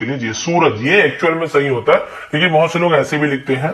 लीजिए सूरज, ये एक्चुअल में सही होता है, लेकिन बहुत से लोग ऐसे भी लिखते हैं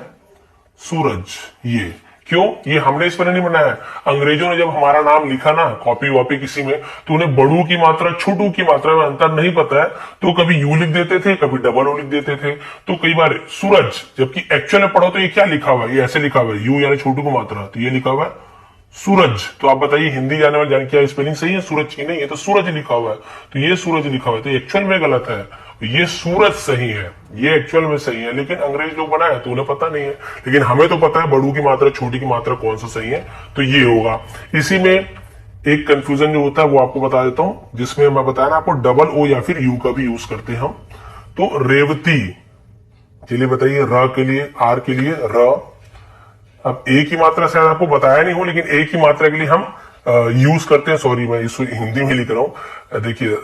सूरज। ये क्यों? ये हमने इस पर नहीं बनाया। अंग्रेजों ने जब हमारा नाम लिखा ना कॉपी वॉपी किसी में, तो उन्हें बड़ू की मात्रा छोटू की मात्रा में अंतर नहीं पता है, तो कभी यू लिख देते थे, कभी डबल ओ लिख देते थे। तो कई बार सूरज, जबकि एक्चुअल में पढ़ो तो ये क्या लिखा हुआ है, ये ऐसे लिखा हुआ है, यू यानी छोटू की मात्रा, तो ये लिखा हुआ है सूरज। तो आप बताइए हिंदी जाने वाले जान क्या स्पेलिंग सही है सूरज की? नहीं, ये तो सूरज लिखा हुआ है, तो ये सूरज लिखा हुआ है, तो एक्चुअल में गलत है। ये सूरज सही है, ये एक्चुअल में सही है, लेकिन अंग्रेज लोग बनाए तो उन्हें पता नहीं है, लेकिन हमें तो पता है बड़ू की मात्रा छोटी की मात्रा कौन सा सही है, तो ये होगा। इसी में एक कंफ्यूजन जो होता है वो आपको बता देता हूं, जिसमें मैं बताया ना आपको डबल ओ या फिर यू का भी यूज करते हैं हम। तो रेवती, चलिए बताइए, र के लिए, आर के लिए र। अब ए की मात्रा शायद आपको बताया नहीं हो, लेकिन ए की मात्रा के लिए हम यूज करते हैं, सॉरी मैं इसको हिंदी में लिख रहा हूं, देखिए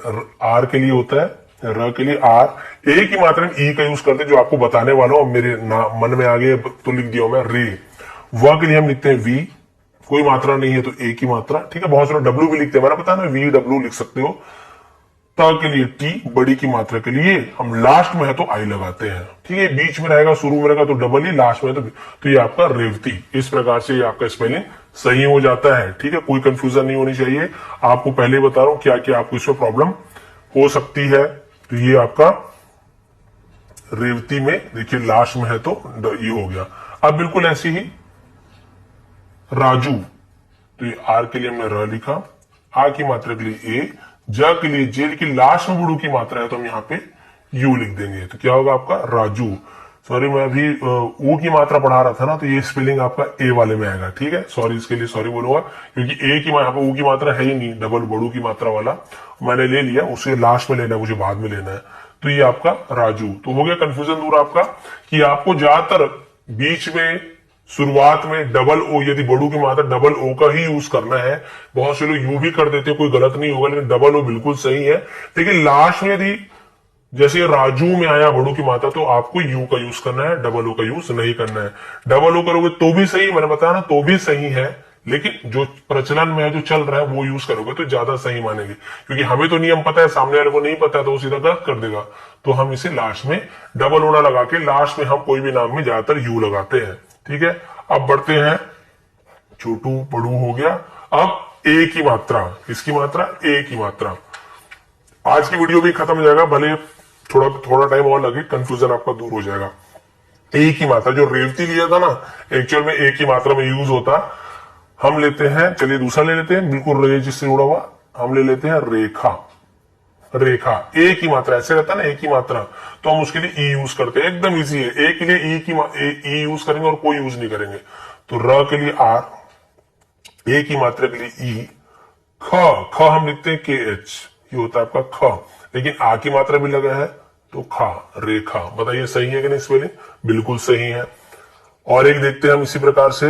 आर के लिए होता है, र के लिए आर। ए की मात्रा में ई का यूज करते हैं, जो आपको बताने वाला हूं, मेरे मन में आ गया तो लिख दिया मैं रे। व के लिए हम लिखते हैं वी, कोई मात्रा नहीं है तो ए की मात्रा, ठीक है। बहुत सारे डब्ल्यू भी लिखते हैं, मैंने बताया ना वी डब्ल्यू लिख सकते हो। त के लिए टी, बड़ी की मात्रा के लिए हम लास्ट में है तो आई लगाते हैं, ठीक है। बीच में रहेगा, शुरू में रहेगा तो डबल ही, लास्ट में तो ये आपका रेवती। इस प्रकार से ये आपका स्पेलिंग सही हो जाता है, ठीक है। कोई कंफ्यूजन नहीं होनी चाहिए, आपको पहले ही बता रहा हूं क्या क्या आपको इसमें प्रॉब्लम हो सकती है। तो ये आपका रेवती में देखिए लास्ट में है तो ये हो गया। अब बिल्कुल ऐसे ही राजू, तो ये आर के लिए हमने र लिखा, आ की मात्रा के लिए ए, ज के लिए जे की लास्ट में बुड़ू की मात्रा है तो हम यहाँ पे यू लिख देंगे, तो क्या होगा आपका राजू। सॉरी मैं अभी ऊ की मात्रा पढ़ा रहा था ना, तो ये स्पेलिंग आपका ए वाले में आएगा, ठीक है। सॉरी, इसके लिए सॉरी बोलूंगा, क्योंकि ए की यहाँ पे ऊ की मात्रा है ही नहीं, डबल बड़ू की मात्रा वाला मैंने ले लिया, उसे लास्ट में लेना है, मुझे बाद में लेना है। तो ये आपका राजू। तो हो गया कंफ्यूजन दूर आपका, कि आपको ज्यादातर बीच में शुरुआत में डबल ओ, यदि बड़ू की मात्रा डबल ओ का ही यूज करना है। बहुत से लोग यू भी कर देते, कोई गलत नहीं होगा, लेकिन डबल ओ बिल्कुल सही है। लेकिन लास्ट में यदि जैसे राजू में आया बड़ू की मात्रा, तो आपको यू का यूज करना है, डबल ओ का यूज नहीं करना है। डबल ओ करोगे तो भी सही, मैंने बताया ना, तो भी सही है, लेकिन जो प्रचलन में है, जो चल रहा है, वो यूज करोगे तो ज्यादा सही मानेंगे, क्योंकि हमें तो नियम पता है, सामने वाले को नहीं पता है तो वो सीधा गलत कर देगा। तो हम इसे लास्ट में डबल ओना लगा के, लास्ट में हम कोई भी नाम में ज्यादातर यू लगाते हैं, ठीक है। अब बढ़ते हैं, छोटू बड़ू हो गया। अब ए की मात्रा, किसकी मात्रा? ए की मात्रा। आज की वीडियो भी खत्म हो जाएगा, भले थोड़ा थोड़ा टाइम और लगे, कंफ्यूजन आपका दूर हो जाएगा। ए की मात्रा, जो रेवती लिया था ना, एक्चुअल में ए की मात्रा में यूज होता। हम लेते हैं, चलिए दूसरा ले लेते हैं, बिल्कुल रे जिससे जुड़ा हुआ, हम ले लेते हैं रेखा। रेखा ए की मात्रा, ऐसे रहता है ना ए की मात्रा, तो हम उसके लिए ई यूज करते हैं, एकदम इजी है। ए के लिए ई यूज करेंगे और कोई यूज नहीं करेंगे। तो र के लिए आर, ए की मात्रा के लिए ई, ख हम लिखते हैं के एच, ये होता है आपका ख, लेकिन आ की मात्रा भी लगा है तो खा, रेखा। बताइए सही है कि नहीं स्पेलिंग? बिल्कुल सही है। और एक देखते हैं हम इसी प्रकार से,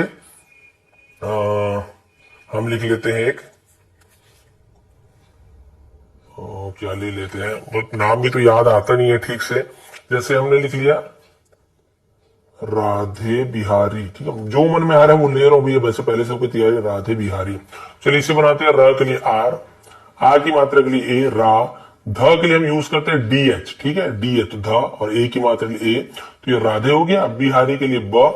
हम लिख लेते हैं एक, क्या ले लेते हैं, नाम भी तो याद आता नहीं है ठीक से। जैसे हमने लिख लिया राधे बिहारी, ठीक है, जो मन में आ रहा है वो ले रहा हूं भैया, वैसे पहले से कोई तैयारी, राधे बिहारी। चलिए इसे बनाते हैं, र के लिए आर, आ की मात्रा के लिए ए, रा। ध के लिए हम यूज करते हैं डी एच, ठीक है, डी एच ध, और ए की मात्रा के लिए ए, तो ये राधे हो गया। बिहारी के लिए ब,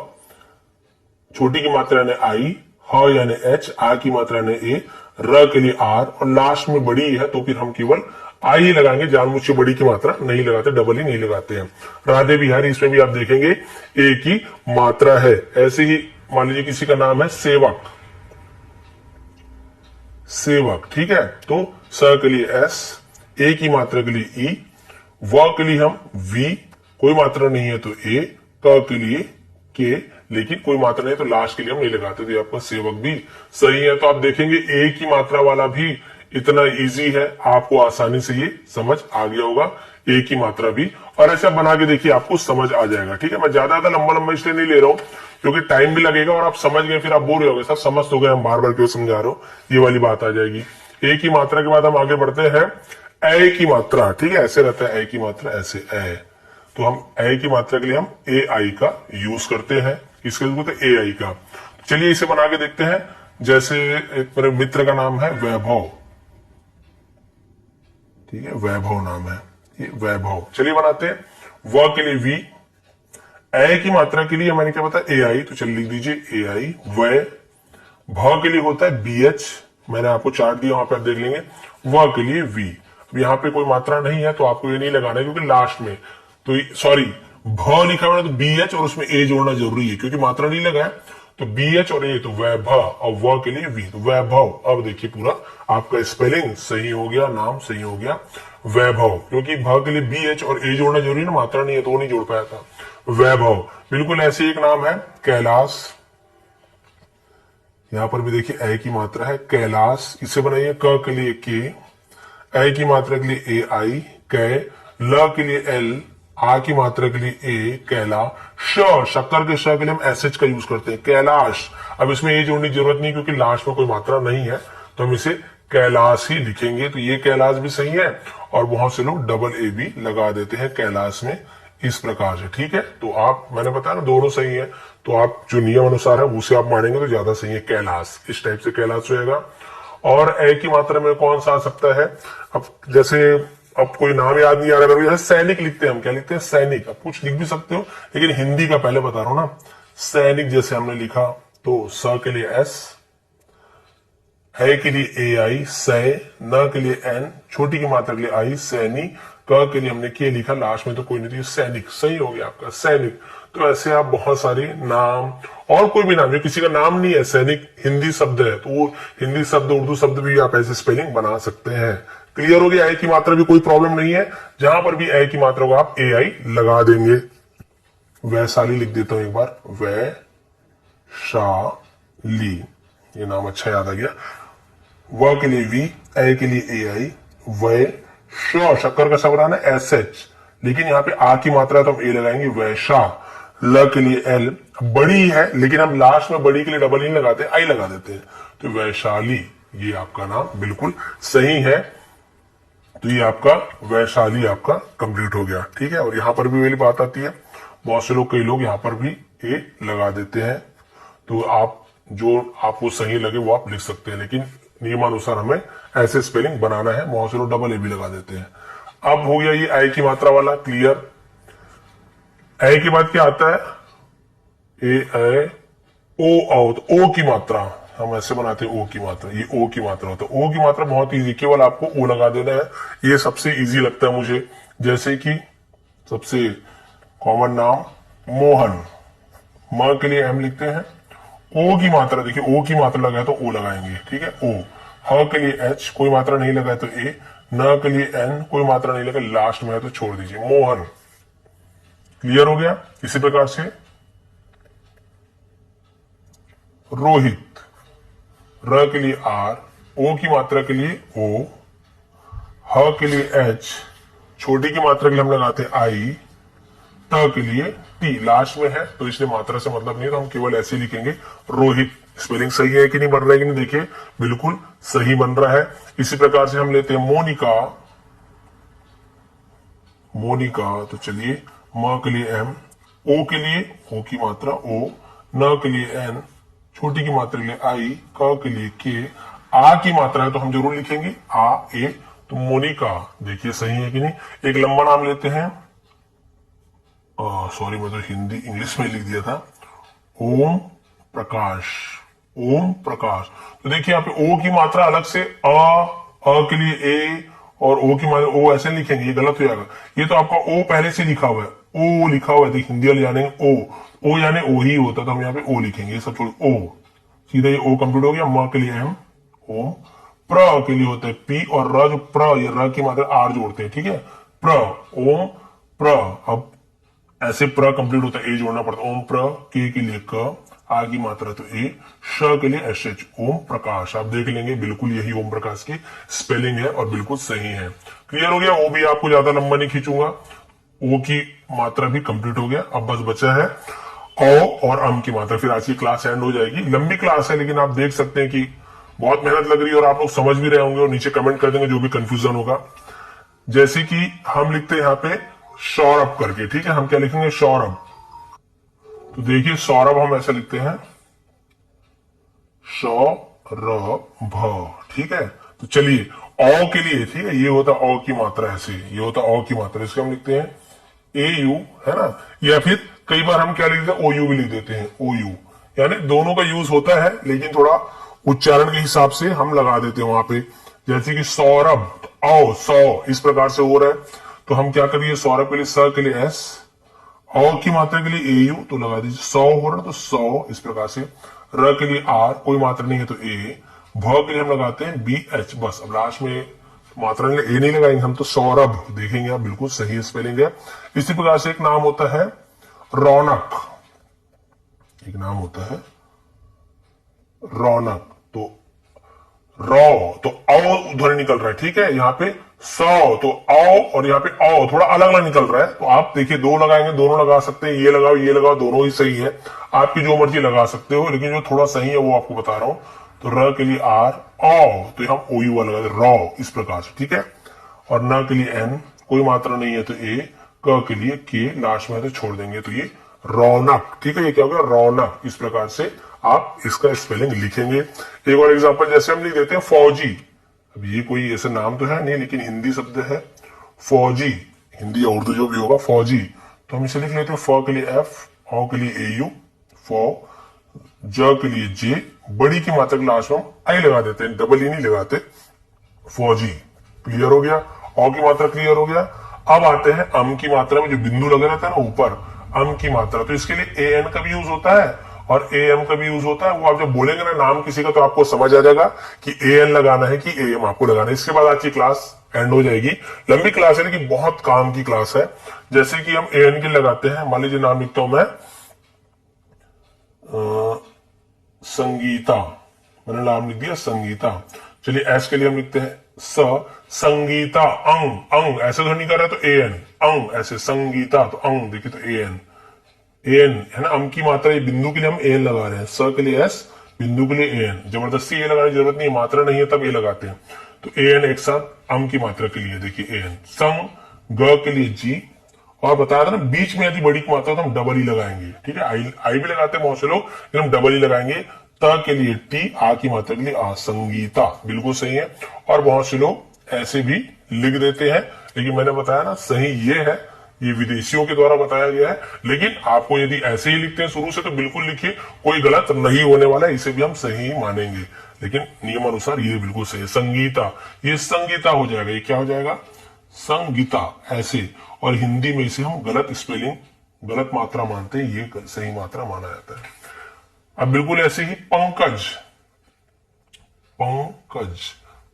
छोटी की मात्रा ने आई, ह यानी एच, आ की मात्रा ने ए, र के लिए आर, और लास्ट में बड़ी है तो फिर हम केवल आई ही लगाएंगे, जानबूझ के बड़ी की मात्रा नहीं लगाते, डबल ही नहीं लगाते हैं। राधे बिहारी, इसमें भी आप देखेंगे ए की मात्रा है। ऐसे ही मान लीजिए किसी का नाम है सेवक, सेवक, ठीक है, तो स के लिए एस, ए की मात्रा के लिए ई, व के लिए हम वी, कोई मात्रा नहीं है तो ए, क के लिए के, लेकिन कोई मात्रा नहीं तो लास्ट के लिए हम नहीं लगाते, तो आपका सेवक भी सही है। तो आप देखेंगे ए की मात्रा वाला भी इतना इजी है, आपको आसानी से ये समझ आ गया होगा, ए की मात्रा भी। और ऐसा बना के देखिए, आपको समझ आ जाएगा, ठीक है। मैं ज्यादा लंबा लंबा इसलिए नहीं ले रहा हूं, क्योंकि टाइम भी लगेगा और आप समझ गए, फिर आप बोर हो गए, सब समझ तो गए, हम बार बार क्यों समझा रहे हो, ये वाली बात आ जाएगी। ए की मात्रा के बाद हम आगे बढ़ते हैं ए की मात्रा, ठीक है, ऐसे रहता है ए की मात्रा, ऐसे ए, तो हम ए की मात्रा के लिए हम ए आई का यूज करते हैं, इसके लिए बोलते ए आई का। चलिए इसे बना के देखते हैं। जैसे एक मेरे मित्र का नाम है वैभव, ठीक है, वैभव नाम है, ये वैभव। चलिए बनाते हैं। व के लिए वी, ए की मात्रा के लिए मैंने क्या बताया, ए आई, तो चलिए लिख दीजिए ए आई। वै, भ के लिए होता है बी एच, मैंने आपको चार्ट दिया वहां पे आप देख लेंगे। व के लिए वी, अब यहाँ पे कोई मात्रा नहीं है तो आपको ये नहीं लगाना है क्योंकि लास्ट में तो सॉरी भ लिखा हुआ है तो बी एच और उसमें ए जोड़ना जरूरी है क्योंकि मात्रा नहीं लगा है, तो बी एच और ए, तो वैभव, और व के लिए वी, तो वैभव। अब देखिए पूरा आपका स्पेलिंग सही हो गया, नाम सही हो गया वैभव, क्योंकि भ के लिए बी एच और ए जोड़ना जरूरी है ना, मात्रा नहीं है तो वो नहीं जोड़ पाया था। वैभव। बिल्कुल ऐसे एक नाम है कैलाश, यहां पर भी देखिए ए की मात्रा है कैलाश, इसे बनाइए क के लिए के, ए की मात्रा के लिए ए आई कै, ल के लिए एल, आ की मात्रा के लिए ए कैला, शक्कर के श के लिए हम एसएच का यूज करते हैं कैलाश। अब इसमें ए जोड़ने की जरूरत नहीं क्योंकि लास्ट में कोई मात्रा नहीं है तो हम इसे कैलाश ही लिखेंगे, तो ये कैलाश भी सही है और बहुत से लोग डबल ए भी लगा देते हैं कैलाश में, इस प्रकार से। ठीक है, तो आप, मैंने बताया ना दोनों सही है, तो आप जो नियम अनुसार है उसे आप मानेंगे तो ज्यादा सही है कैलाश, इस टाइप से कैलाश रहेगा। और ए की मात्रा में कौन सा आ सकता है, अब जैसे अब कोई नाम याद नहीं आ रहा है, जैसे सैनिक लिखते हैं हम, क्या लिखते हैं सैनिक, अब कुछ लिख भी सकते हो लेकिन हिंदी का पहले बता रहा हूं ना। सैनिक जैसे हमने लिखा तो स के लिए एस, है के लिए ए आई सै, न के लिए एन, छोटी की मात्रा के लिए आई सैनी, क के लिए हमने के लिखा, लास्ट में तो कोई नहीं थी, सैनिक सही हो गया आपका सैनिक। तो ऐसे आप बहुत सारे नाम, और कोई भी नाम जो किसी का नाम नहीं है, सैनिक हिंदी शब्द है तो वो हिंदी शब्द उर्दू शब्द भी आप ऐसे स्पेलिंग बना सकते हैं। क्लियर हो गया, ए की मात्रा भी कोई प्रॉब्लम नहीं है, जहां पर भी ए की मात्रा को आप ए आई लगा देंगे। वैशाली लिख देता हूं एक बार, वैशाली, ये नाम अच्छा याद आ गया। व के लिए वी, ए के लिए ए आई, वै, शक्कर का सब बनाना एस एच, लेकिन यहाँ पे आ की मात्रा तो हम ए लगाएंगे वैशा। ल के लिए एल, बड़ी है लेकिन हम लास्ट में बड़ी के लिए डबल नहीं लगाते, आई लगा देते हैं, तो वैशाली, ये आपका नाम बिल्कुल सही है। तो ये आपका वैशाली आपका कंप्लीट हो गया। ठीक है, और यहां पर भी वही बात आती है, बहुत से लोग, कई लोग यहां पर भी ए लगा देते हैं, तो आप जो आपको सही लगे वो आप लिख सकते हैं, लेकिन नियमानुसार हमें ऐसे स्पेलिंग बनाना है, बहुत से लोग डबल ए भी लगा देते हैं। अब हो गया ये आई की मात्रा वाला क्लियर। ए के बाद क्या आता है, ए ओ आओ, तो ओ की मात्रा हम ऐसे बनाते हैं, ओ की मात्रा, ये ओ की मात्रा होता है। ओ की मात्रा बहुत इजी, केवल आपको ओ लगा देना है, ये सबसे इजी लगता है मुझे। जैसे कि सबसे कॉमन नाम मोहन, म के लिए हम लिखते हैं, ओ की मात्रा देखिए, ओ की मात्रा लगाए तो ओ लगाएंगे, ठीक है ओ। ह के लिए एच, कोई मात्रा नहीं लगाए तो ए, न के लिए एन, कोई मात्रा नहीं लगाए, लास्ट में है तो छोड़ दीजिए, मोहन। क्लियर हो गया। इसी प्रकार से रोहित, र के लिए आर, ओ की मात्रा के लिए ओ, ह के लिए एच, छोटी की मात्रा के लिए हम लगाते हैं आई, त के लिए टी, लास्ट में है तो इसलिए मात्रा से मतलब नहीं, तो हम केवल ऐसे लिखेंगे रोहित। स्पेलिंग सही है कि नहीं बन रहा है कि नहीं, देखिए बिल्कुल सही बन रहा है। इसी प्रकार से हम लेते हैं मोनिका, मोनिका, तो चलिए म के लिए एम, ओ के लिए ओ की मात्रा ओ, न के लिए एन, छोटी की मात्रा के लिए आई, क के लिए के, आ की मात्रा है तो हम जरूर लिखेंगे आ ए, तो मोनिका। देखिए सही है कि नहीं। एक लंबा नाम लेते हैं, सॉरी मैं तो हिंदी इंग्लिश में लिख दिया था, ओम प्रकाश, ओम प्रकाश। तो देखिए यहाँ पे ओ की मात्रा अलग से अ के लिए ए, और ओ की मात्रा ओ ऐसे लिखेंगे, ये गलत हो जाएगा। ये तो आपका ओ पहले से लिखा हुआ है, ओ लिखा हुआ है, देखिए हिंदी वाले जानेंगे ओ यानी ओ ही होता, तो हम यहाँ पे ओ लिखेंगे, ये सब छोड़ ओ, सीधा ये ओ कंप्लीट हो गया। म के लिए एम ओम, प्र के लिए होता है पी, और र जो प्र, ये र की मात्रा आर जोड़ते हैं, ठीक है प्र, ओम प्र। अब ऐसे प्र कंप्लीट होता है, ए जोड़ना पड़ता है, ओम प्र, के लिए क, आ की मात्रा तो ए, श के लिए एस एच, ओम प्रकाश। आप देख लेंगे बिल्कुल यही ओम प्रकाश की स्पेलिंग है और बिल्कुल सही है। क्लियर हो गया। ओ भी आपको ज्यादा लंबा नहीं खींचूंगा, ओ की मात्रा भी कंप्लीट हो गया। अब बस बचा है औ और अम की मात्रा, फिर आज की क्लास एंड हो जाएगी। लंबी क्लास है लेकिन आप देख सकते हैं कि बहुत मेहनत लग रही है और आप लोग समझ भी रहे होंगे, और नीचे कमेंट कर देंगे जो भी कंफ्यूजन होगा। जैसे कि हम लिखते हैं यहाँ पे सौरभ करके, ठीक है, हम क्या लिखेंगे सौरभ। तो देखिए सौरभ हम ऐसा लिखते हैं सौरभ, ठीक है। तो चलिए औ के लिए, ठीक है, ये होता औ की मात्रा ऐसे, ये होता औ की मात्रा, इसको हम लिखते हैं ए यू, है ना, या फिर कई बार हम क्या लिख देते हैं, ओ यू भी लिख देते हैं, ओ यू, यानी दोनों का यूज होता है, लेकिन थोड़ा उच्चारण के हिसाब से हम लगा देते हैं वहां पे। जैसे कि सौरभ, औ सौ इस प्रकार से हो रहा है, तो हम क्या करिए, सौरभ के लिए स के लिए एस, औ की मात्रा के लिए ए यू, तो लगा दीजिए, सौ हो रहा है तो सौ इस प्रकार से, र के लिए आर, कोई मात्रा नहीं है तो ए, भ के लिए हम लगाते हैं बी एच, बस। अब लास्ट में मात्रा ए नहीं लगाएंगे हम, तो सौरभ देखेंगे आप, बिल्कुल सही स्पेलिंग है। इसी प्रकार से एक नाम होता है रौनक, एक नाम होता है रौनक, तो रौ तो औ ध्वनि निकल रहा है, ठीक है, यहाँ पे सौ तो औ, और यहाँ पे औ थोड़ा अलग अलग निकल रहा है, तो आप देखिए दो लगाएंगे, दोनों लगा सकते हैं, ये लगाओ, दोनों ही सही है, आपकी जो मर्जी लगा सकते हो, लेकिन जो थोड़ा सही है वो आपको बता रहा हूं। तो र के लिए आर, औ तो हम ओ यू लगा दे, रौ इस प्रकार से, ठीक है, और न के लिए एन, कोई मात्रा नहीं है तो ए, क के लिए के, लास्ट में तो छोड़ देंगे, तो ये रौनक, ठीक है, ये क्या हो गया, रौनक। इस प्रकार से आप इसका स्पेलिंग लिखेंगे। एक और एग्जांपल जैसे हम लिख देते हैं फौजी, अब ये कोई ऐसे नाम तो है नहीं, लेकिन हिंदी शब्द है फौजी, हिंदी या उर्दू जो भी होगा फौजी, तो हम इसे लिख लेते हैं, फ के लिए एफ, औ के लिए ए यू, फौ, ज के लिए जे, बड़ी की मात्रा के लास्ट में हम आई लगा देते हैं, डबल ई नहीं लगाते, फौजी। क्लियर हो गया, औ की मात्रा क्लियर हो गया। अब आते हैं अम की मात्रा में, जो बिंदु लगे रहते हैं ना ऊपर, अम की मात्रा, तो इसके लिए ए एन का भी यूज होता है और ए एम का भी यूज होता है। वो आप जब बोलेंगे ना नाम किसी का, तो आपको समझ आ जाएगा कि ए एन लगाना है कि ए एम आपको लगाना है। इसके बाद आज की क्लास एंड हो जाएगी, लंबी क्लास है लेकिन बहुत काम की क्लास है। जैसे कि हम ए एन के लगाते हैं, मान लीजिए नाम लिखता हूं मैं संगीता, मैंने नाम लिख दिया संगीता। चलिए एस के लिए हम लिखते हैं स, संगीता, अंग, अंग ऐसे ध्वनि कर रहा है तो ए एन, अंग ऐसे, संगीता तो अंग, देखिए तो ए एन, ए एन है ना, अम की मात्रा, ये बिंदु के लिए हम ए एन लगा रहे हैं, स के लिए एस, बिंदु के लिए ए एन, जबरदस्ती ए लगाने की जरूरत नहीं, मात्रा नहीं है तब ए लगाते हैं, तो ए एन एक साथ अम की मात्रा के लिए, देखिए ए एन, संग, ग के लिए जी, और बताया था ना बीच में यदि बड़ी की मात्रा तो हम डबल ही लगाएंगे, ठीक है, आई भी लगाते हैं बहुत से लोग, लेकिन हम डबल ही लगाएंगे। त के लिए टी, आ की मात्रा के लिए आ, संगीता, बिल्कुल सही है। और बहुत से लोग ऐसे भी लिख देते हैं, लेकिन मैंने बताया ना सही ये है, ये विदेशियों के द्वारा बताया गया है, लेकिन आपको यदि ऐसे ही लिखते हैं शुरू से तो बिल्कुल लिखिए, कोई गलत नहीं होने वाला है, इसे भी हम सही ही मानेंगे, लेकिन नियम अनुसार ये बिल्कुल सही है। संगीता, ये संगीता हो जाएगा, ये क्या हो जाएगा, संगीता ऐसे, और हिंदी में इसे हम गलत स्पेलिंग, गलत मात्रा मानते हैं, ये सही मात्रा माना जाता है। अब बिल्कुल ऐसे ही पंकज, पंकज,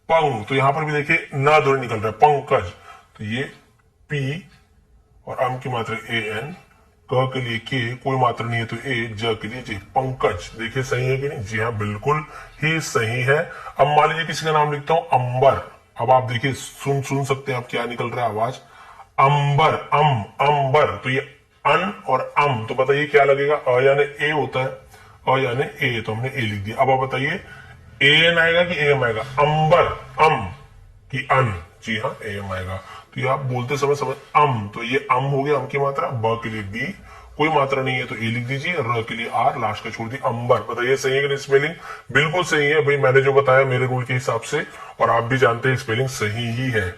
पंग, तो यहां पर भी देखिए ना ध्वनि निकल रहा है, पंकज, तो ये पी और अम की मात्रा ए एन, क के लिए के, कोई मात्रा नहीं है तो ए, ज के लिए जे, पंकज, देखिए सही है कि नहीं, जी हाँ बिल्कुल ही सही है। अब मान लीजिए किसी का नाम लिखता हूं अंबर, अब आप देखिए सुन सकते हैं आप क्या निकल रहा है आवाज, अंबर, अंबर, तो ये अन और अम, तो बताइए क्या लगेगा, अ यानी ए होता है, अ यानी ए, तो हमने ए लिख दिया। अब आप बताइए ए एन आएगा कि ए एम आएगा, अंबर, अम की अन, जी हाँ ए एम आएगा, तो ये आप बोलते समय समझ अम, तो ये अम हो गया, अम की मात्रा, ब के लिए बी, कोई मात्रा नहीं है तो ए लिख दीजिए, र के लिए आर, लास्ट का छोड़ दी अंबर। बताइए सही है कि नहीं स्पेलिंग, बिल्कुल सही है भाई, मैंने जो बताया मेरे रूल के हिसाब से, और आप भी जानते हैं स्पेलिंग सही ही है।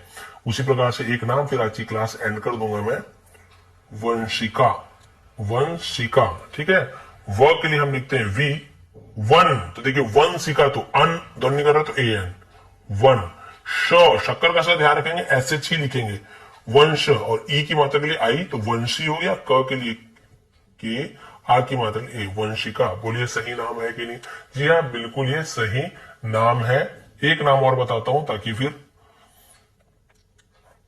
उसी प्रकार से एक नाम, फिर आज की क्लास एंड कर दूंगा मैं, वंशिका, वंशिका, ठीक है, व के लिए हम लिखते हैं वी, वन, तो देखिए वंशिका, तो अन ध्वनि कर रहा है तो ए एन, वन, शक्कर का साथ ध्यान रखेंगे, एस एच ही लिखेंगे, वंश, और ई की मात्रा के लिए आई, तो वंशी हो गया, क के लिए के, आ की मात्रा ए, वंशिका। बोलिए सही नाम है कि नहीं, जी हाँ बिल्कुल ये सही नाम है। एक नाम और बताता हूं ताकि फिर,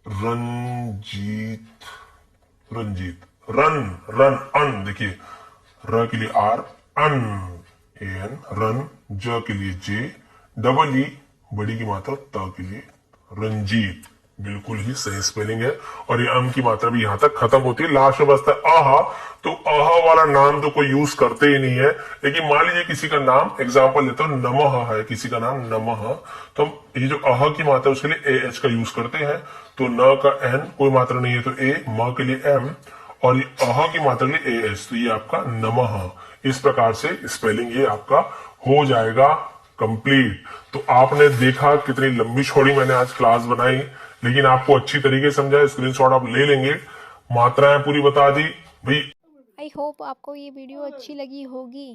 रंजीत, रंजीत, रन, रन, अन, देखिए र के लिए आर, अन, ए एन, रन, ज के लिए जे, डबल ई, बड़ी की मात्रा, त के लिए रंजीत, बिल्कुल ही सही स्पेलिंग है। और ये अम की मात्रा भी यहां तक खत्म होती है, लास्ट में बचता है अहा, तो अहा वाला नाम तो कोई यूज करते ही नहीं है, लेकिन मान लीजिए किसी का नाम, एग्जांपल लेता हूं, नमः है, किसी का नाम नमः, तो ये जो अहा की मात्रा उसके लिए ए एच का यूज करते हैं, तो न का एन, कोई मात्रा नहीं है तो ए, म के लिए एम, और ये अहा की मात्रा के लिए ए एच, तो ये आपका नमः। इस प्रकार से स्पेलिंग ये आपका हो जाएगा। कंप्लीट। तो आपने देखा कितनी लंबी चौड़ी मैंने आज क्लास बनाई, लेकिन आपको अच्छी तरीके से समझा। स्क्रीनशॉट आप ले लेंगे, मात्राएं पूरी बता दी भाई। आई होप आपको ये वीडियो अच्छी लगी होगी।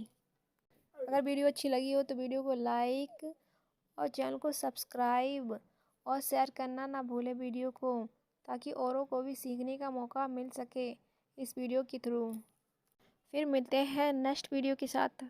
अगर वीडियो अच्छी लगी हो तो वीडियो को लाइक और चैनल को सब्सक्राइब और शेयर करना ना भूले वीडियो को, ताकि औरों को भी सीखने का मौका मिल सके इस वीडियो के थ्रू। फिर मिलते हैं नेक्स्ट वीडियो के साथ।